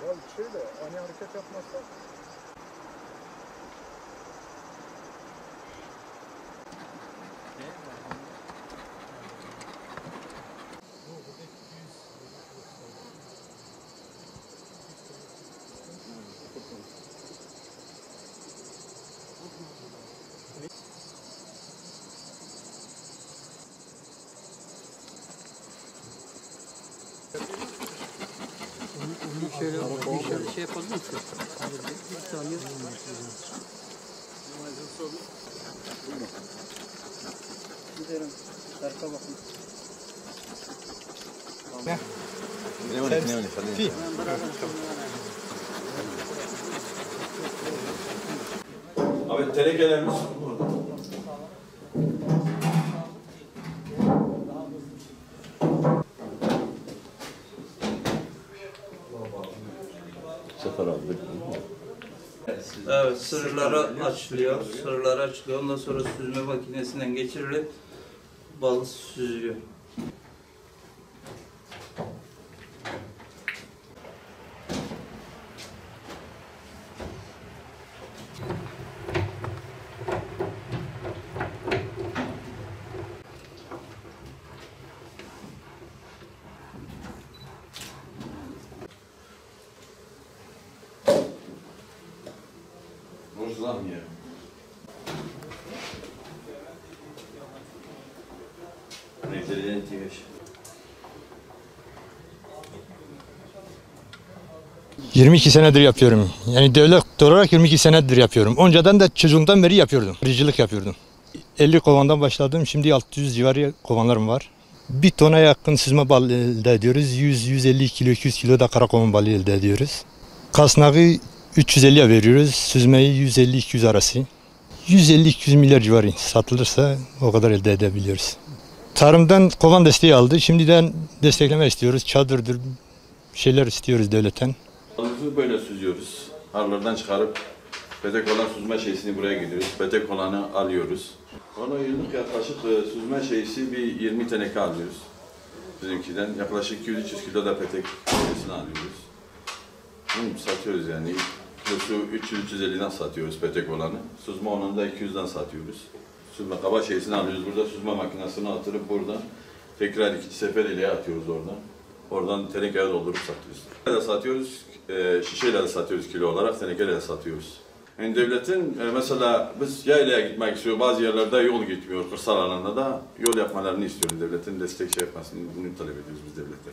Ya şöyle ani hareket yapmazsa şöyle bir şey yapalım mı? Bir saniye. Gidelim. Tarafa bakın. Ne? Fi. Abi tenekelerimiz burada. Sefer aldık. Evet, sırları açılıyor. Sırları açılıyor. Ondan sonra süzme makinesinden geçirilip bal süzülüyor. Rozlam ya. Renklerden ihtiyaç. 22 senedir yapıyorum. Yani devlet olarak 22 senedir yapıyorum. Önceden de çocuğumdan beri yapıyordum. Arıcılık yapıyordum. 50 kovandan başladım. Şimdi 600 civarı kovanlarım var. Bir tona yakın süzme bal elde ediyoruz. 100-150 kilo, 200 kilo da karakovan balı elde ediyoruz. Kasnağı 350'ye veriyoruz. Süzmeyi 150-200 arası. 150-200 milyar civarı satılırsa o kadar elde edebiliyoruz. Tarımdan kovan desteği aldı. Şimdiden destekleme istiyoruz. Çadırdır, şeyler istiyoruz devletten. Balımızı böyle süzüyoruz. Harlardan çıkarıp petek olan süzme şeysini buraya gidiyoruz. Petek olanı alıyoruz. Ona yıllık yaklaşık süzme şeysi bir 20 teneke alıyoruz. Bizimkiden yaklaşık 200-300 kilo da petek şeysini alıyoruz. Bunu satıyoruz yani. Kilosu 300-350'den satıyoruz petek olanı. Süzme olanı da 200'den satıyoruz. Süzme kaba şeysini alıyoruz. Burada süzme makinesini atırıp buradan tekrar ikinci sefer ileye atıyoruz oradan. Oradan tenekeye doldurup satıyoruz. Satıyoruz, şişeyle de satıyoruz kilo olarak, tenekeyle de satıyoruz. Yani devletin mesela biz yaylaya gitmek istiyor, bazı yerlerde yol gitmiyor, kırsal alanda da yol yapmalarını istiyoruz. Devletin destek şey yapmasını, bunu talep ediyoruz biz devlete.